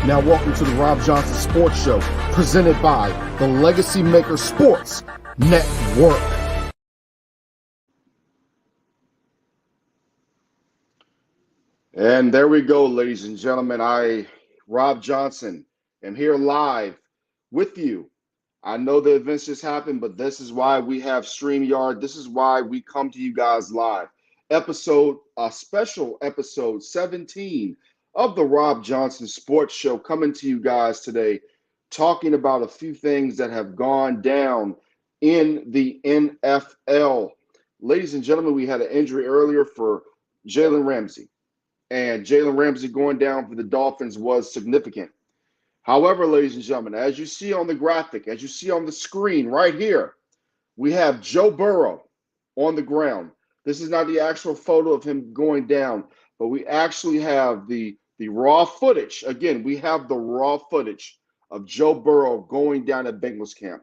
Now welcome to the Rob Johnson Sports Show, presented by the Legacy Maker Sports Network. And there we go, ladies and gentlemen. Rob Johnson, am here live with you. I know the events just happened, but this is why we have StreamYard. This is why we come to you guys live. Special episode 17 of the Rob Johnson Sports Show, coming to you guys today, talking about a few things that have gone down in the NFL. Ladies and gentlemen, we had an injury earlier for Jalen Ramsey, and Jalen Ramsey going down for the Dolphins was significant. However, ladies and gentlemen, as you see on the graphic, as you see on the screen right here, we have Joe Burrow on the ground. This is not the actual photo of him going down, but we actually have the raw footage. Again, we have the raw footage of Joe Burrow going down at Bengals camp.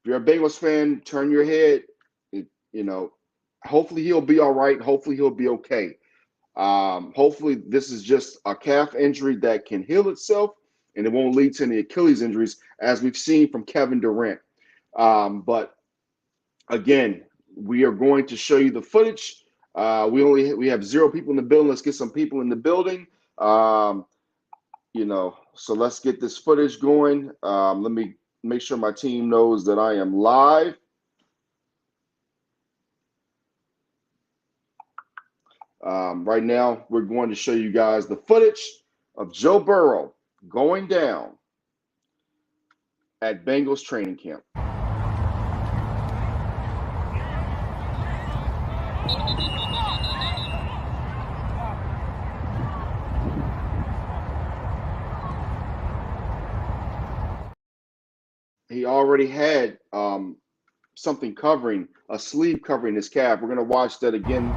If you're a Bengals fan, turn your head. Hopefully he'll be all right. Hopefully he'll be okay. Hopefully this is just a calf injury that can heal itself, and it won't lead to any Achilles injuries, as we've seen from Kevin Durant. But again, we are going to show you the footage. We have 0 people in the building. Let's get some people in the building. So let's get this footage going. Let me make sure my team knows that I am live. Right now, we're going to show you guys the footage of Joe Burrow going down at Bengals training camp. He already had something covering, a sleeve covering his calf. We're going to watch that again.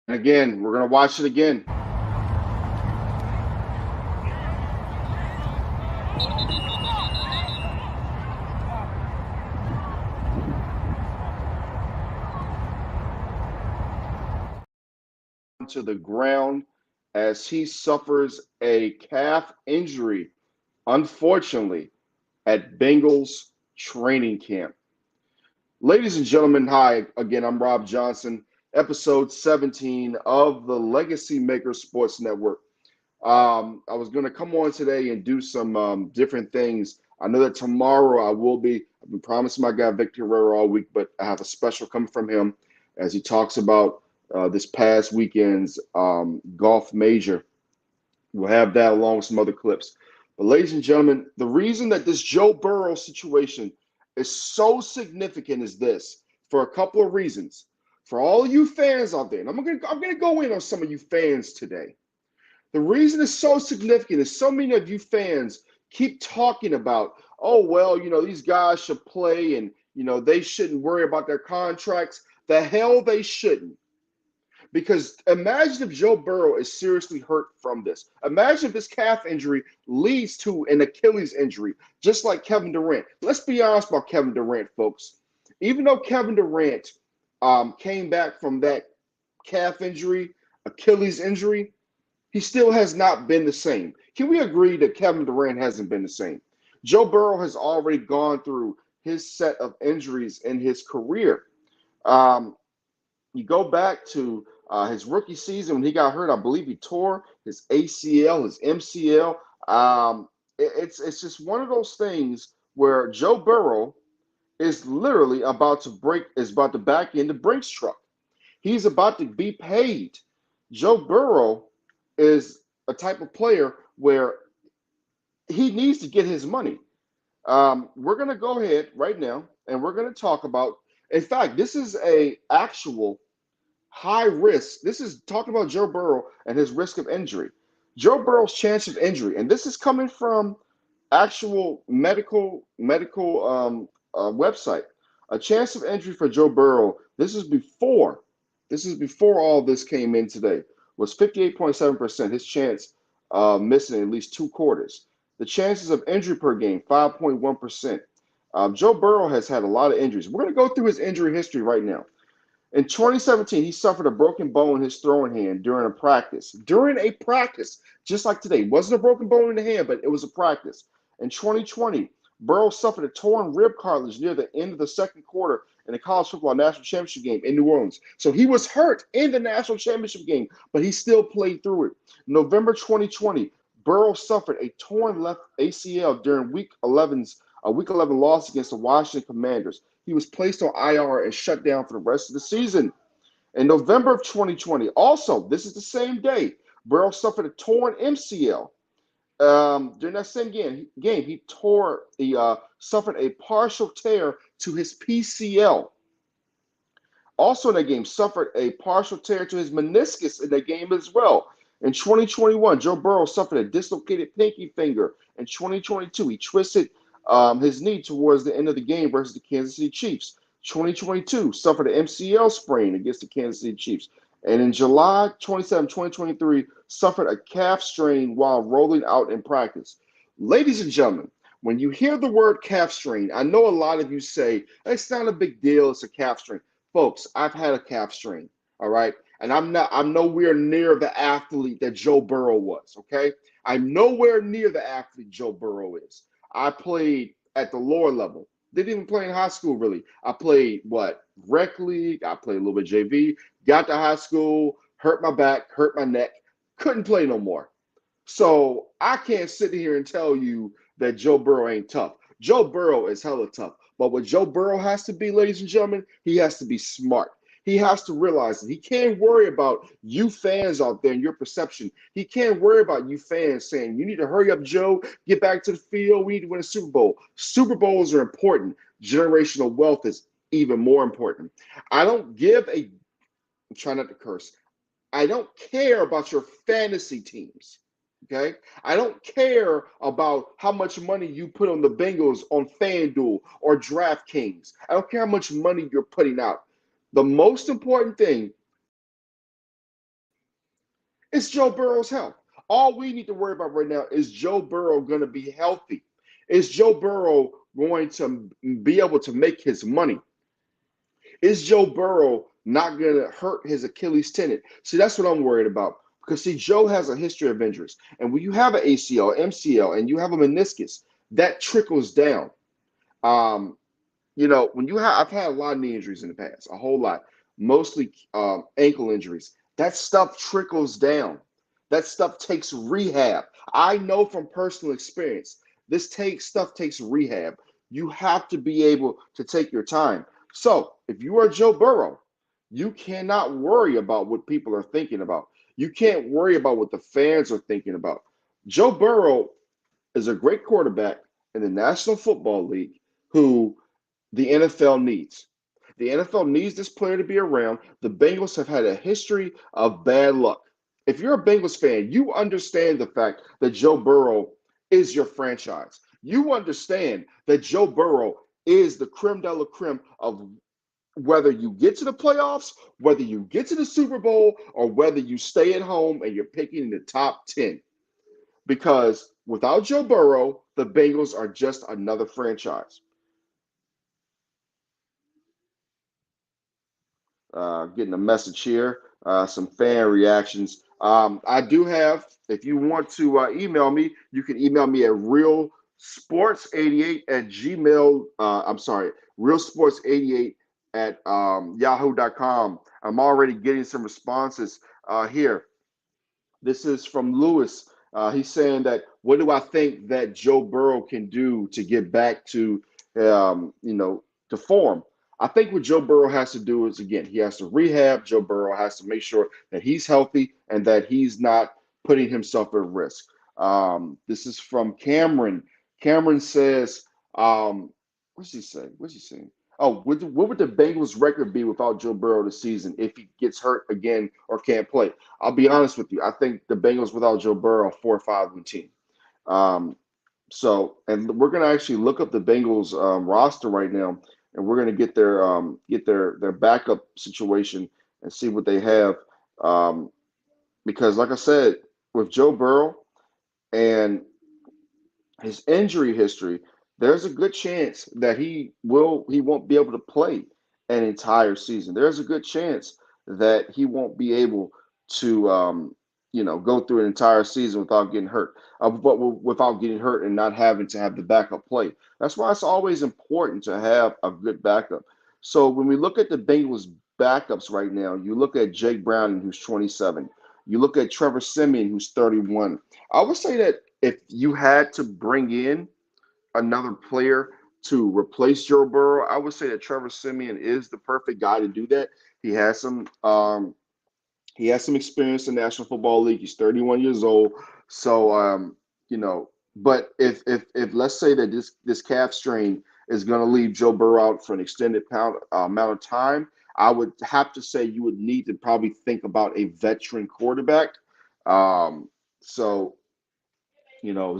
And again, we're going to watch it again. To the ground as he suffers a calf injury, unfortunately, at Bengals training camp. Ladies and gentlemen, hi again. I'm Rob Johnson, episode 17 of the Legacy Maker Sports Network. I was going to come on today and do some different things. I know that tomorrow I've been promising my guy Victor Herrera all week, but I have a special coming from him as he talks about this past weekend's golf major. We'll have that along with some other clips. But ladies and gentlemen, the reason that this Joe Burrow situation is so significant is this, for a couple of reasons. For all you fans out there, and I'm gonna go in on some of you fans today. The reason it's so significant is so many of you fans keep talking about, oh, well, these guys should play and, they shouldn't worry about their contracts. The hell they shouldn't. Because imagine if Joe Burrow is seriously hurt from this. Imagine if this calf injury leads to an Achilles injury, just like Kevin Durant. Let's be honest about Kevin Durant, folks. Even though Kevin Durant came back from that calf injury, Achilles injury, he still has not been the same. Can we agree that Kevin Durant hasn't been the same? Joe Burrow has already gone through his set of injuries in his career. You go back to his rookie season when he got hurt. I believe he tore his ACL, his MCL. It's just one of those things where Joe Burrow is literally about to back in the Brinks truck. He's about to be paid. Joe Burrow is a type of player where he needs to get his money. We're going to go ahead right now, and we're going to talk about, in fact, this is a actual high risk. This is talking about Joe Burrow and his risk of injury. Joe Burrow's chance of injury, and this is coming from actual medical website. A chance of injury for Joe Burrow. This is before all this came in today. Was 58.7%. His chance missing at least 2 quarters. The chances of injury per game, 5.1%. Joe Burrow has had a lot of injuries. We're going to go through his injury history right now. In 2017, he suffered a broken bone in his throwing hand during a practice. During a practice, just like today. It wasn't a broken bone in the hand, but it was a practice. In 2020, Burrow suffered a torn rib cartilage near the end of the second quarter in the college football national championship game in New Orleans. So he was hurt in the national championship game, but he still played through it. November 2020, Burrow suffered a torn left ACL during Week 11 loss against the Washington Commanders. He was placed on IR and shut down for the rest of the season. In November of 2020, also, this is the same day, Burrow suffered a torn MCL. During that same game, he suffered a partial tear to his PCL. Also in that game, suffered a partial tear to his meniscus in that game as well. In 2021, Joe Burrow suffered a dislocated pinky finger. In 2022, he twisted his knee towards the end of the game versus the Kansas City Chiefs. 2022, suffered an MCL sprain against the Kansas City Chiefs. And in July 27, 2023, suffered a calf strain while rolling out in practice. Ladies and gentlemen, when you hear the word calf strain, I know a lot of you say, it's not a big deal, it's a calf strain. Folks, I've had a calf strain, all right? And I'm nowhere near the athlete that Joe Burrow was, okay? I'm nowhere near the athlete Joe Burrow is. I played at the lower level. Didn't even play in high school, really. I played, rec league. I played a little bit JV. Got to high school, hurt my back, hurt my neck. Couldn't play no more. So I can't sit here and tell you that Joe Burrow ain't tough. Joe Burrow is hella tough. But what Joe Burrow has to be, ladies and gentlemen, he has to be smart. He has to realize that he can't worry about you fans out there and your perception. He can't worry about you fans saying, you need to hurry up, Joe, get back to the field. We need to win a Super Bowl. Super Bowls are important. Generational wealth is even more important. I'm trying not to curse. I don't care about your fantasy teams. Okay. I don't care about how much money you put on the Bengals on FanDuel or DraftKings. I don't care how much money you're putting out. The most important thing is Joe Burrow's health. All we need to worry about right now is Joe Burrow going to be healthy? Is Joe Burrow going to be able to make his money? Is Joe Burrow not going to hurt his Achilles tendon? See, that's what I'm worried about. Because, see, Joe has a history of injuries. And when you have an ACL, MCL, and you have a meniscus, that trickles down. I've had a lot of knee injuries in the past, a whole lot, mostly ankle injuries. That stuff trickles down. That stuff takes rehab. I know from personal experience, stuff takes rehab. You have to be able to take your time. So if you are Joe Burrow, you cannot worry about what people are thinking about. You can't worry about what the fans are thinking about. Joe Burrow is a great quarterback in the National Football League who the NFL needs. The NFL needs this player to be around. The Bengals have had a history of bad luck. If you're a Bengals fan, you understand the fact that Joe Burrow is your franchise. You understand that Joe Burrow is the creme de la creme of whether you get to the playoffs, whether you get to the Super Bowl, or whether you stay at home and you're picking in the top 10. Because without Joe Burrow, the Bengals are just another franchise. Getting a message here, some fan reactions. I do have, if you want to email me, you can email me at realsports88 at gmail. Realsports88 at yahoo.com. I'm already getting some responses here. This is from Lewis. He's saying that, what do I think that Joe Burrow can do to get back to, to form? I think what Joe Burrow has to do is, again, he has to rehab. Joe Burrow has to make sure that he's healthy and that he's not putting himself at risk. This is from Cameron. Cameron says, what's he saying? Oh, what would the Bengals record be without Joe Burrow this season if he gets hurt again or can't play? I'll be honest with you. I think the Bengals without Joe Burrow, 4-5 win team. And we're going to actually look up the Bengals roster right now, and we're going to get their backup situation and see what they have. Because, like I said, with Joe Burrow and his injury history, there's a good chance that he won't be able to play an entire season. There's a good chance that he won't be able to go through an entire season without getting hurt, but without getting hurt and not having to have the backup play. That's why it's always important to have a good backup. So when we look at the Bengals backups right now, you look at Jake Browning, who's 27. You look at Trevor Siemian, who's 31. I would say that if you had to bring in another player to replace Joe Burrow, I would say that Trevor Siemian is the perfect guy to do that. He has some he has some experience in the National Football League. He's 31 years old. So but if let's say that this calf strain is going to leave Joe Burrow out for an extended amount of time, I would have to say you would need to probably think about a veteran quarterback. Um, so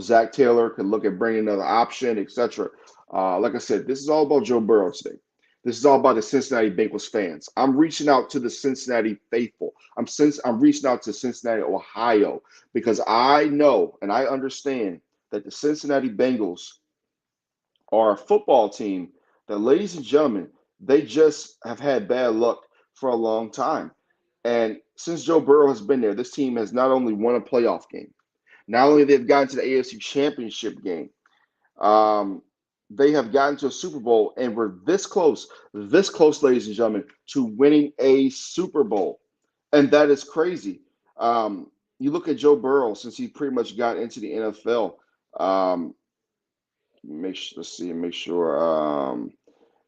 Zach Taylor could look at bringing another option, etc. Like I said, this is all about Joe Burrow today. This is all about the Cincinnati Bengals fans. I'm reaching out to the Cincinnati faithful. I'm reaching out to Cincinnati, Ohio, because I know and I understand that the Cincinnati Bengals are a football team that, ladies and gentlemen, they just have had bad luck for a long time. And since Joe Burrow has been there, this team has not only won a playoff game, not only they've gotten to the AFC Championship game, um, they have gotten to a Super Bowl and were this close, ladies and gentlemen, to winning a Super Bowl, and that is crazy. You look at Joe Burrow since he pretty much got into the NFL. Um, let's see, make sure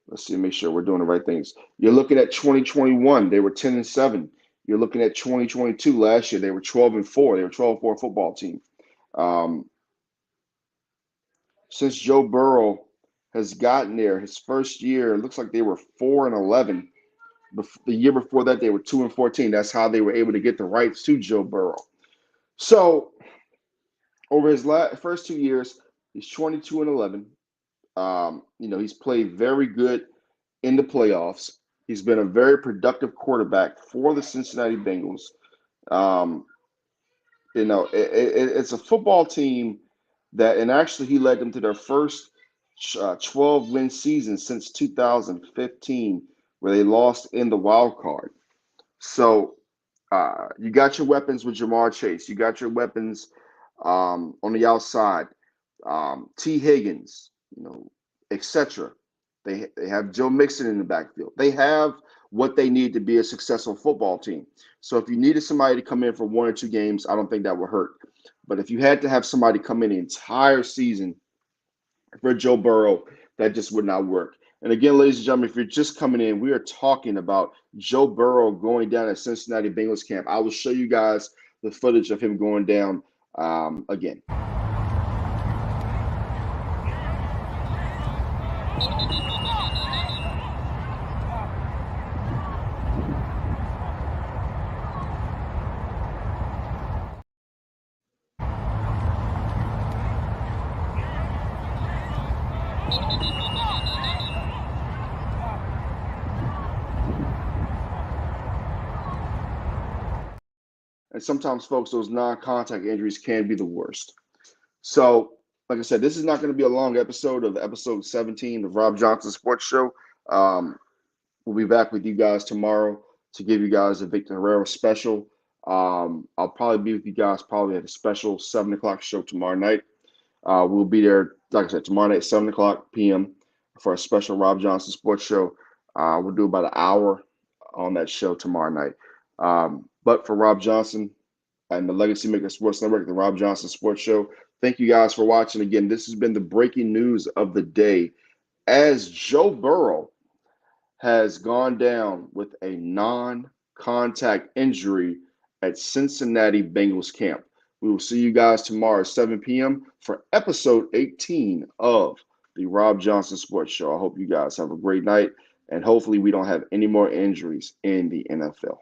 we're doing the right things. You're looking at 2021, they were 10-7. You're looking at 2022 last year, they were 12-4. They were 12-4 football team. Um, since Joe Burrow has gotten there, his first year, it looks like they were 4-11. The year before that, they were 2-14. That's how they were able to get the rights to Joe Burrow. So over his first 2 years, he's 22-11. He's played very good in the playoffs. He's been a very productive quarterback for the Cincinnati Bengals. Um, it's a football team and actually he led them to their first 12-win season since 2015, where they lost in the wild card. So you got your weapons with Jamar Chase. You got your weapons on the outside. T. Higgins, etc. They have Joe Mixon in the backfield. They have what they need to be a successful football team. So if you needed somebody to come in for 1 or 2 games, I don't think that would hurt. But if you had to have somebody come in the entire season for Joe Burrow, that just would not work. And again, ladies and gentlemen, if you're just coming in, we are talking about Joe Burrow going down at Cincinnati Bengals camp. I will show you guys the footage of him going down again. And sometimes, folks, those non-contact injuries can be the worst. So, like I said, this is not going to be a long episode of episode 17 of Robb Johnson Sports Show. We'll be back with you guys tomorrow to give you guys a Victor Herrera special. I'll probably be with you guys probably at a special 7 o'clock show tomorrow night. We'll be there, like I said, tomorrow night, 7 o'clock p.m. for a special Robb Johnson Sports Show. We'll do about an hour on that show tomorrow night. But for Robb Johnson and the Legacy Maker Sports Network, the Robb Johnson Sports Show, thank you guys for watching. Again, this has been the breaking news of the day as Joe Burrow has gone down with a non-contact injury at Cincinnati Bengals camp. We will see you guys tomorrow at 7 p.m. for episode 18 of the Robb Johnson Sports Show. I hope you guys have a great night, and hopefully we don't have any more injuries in the NFL.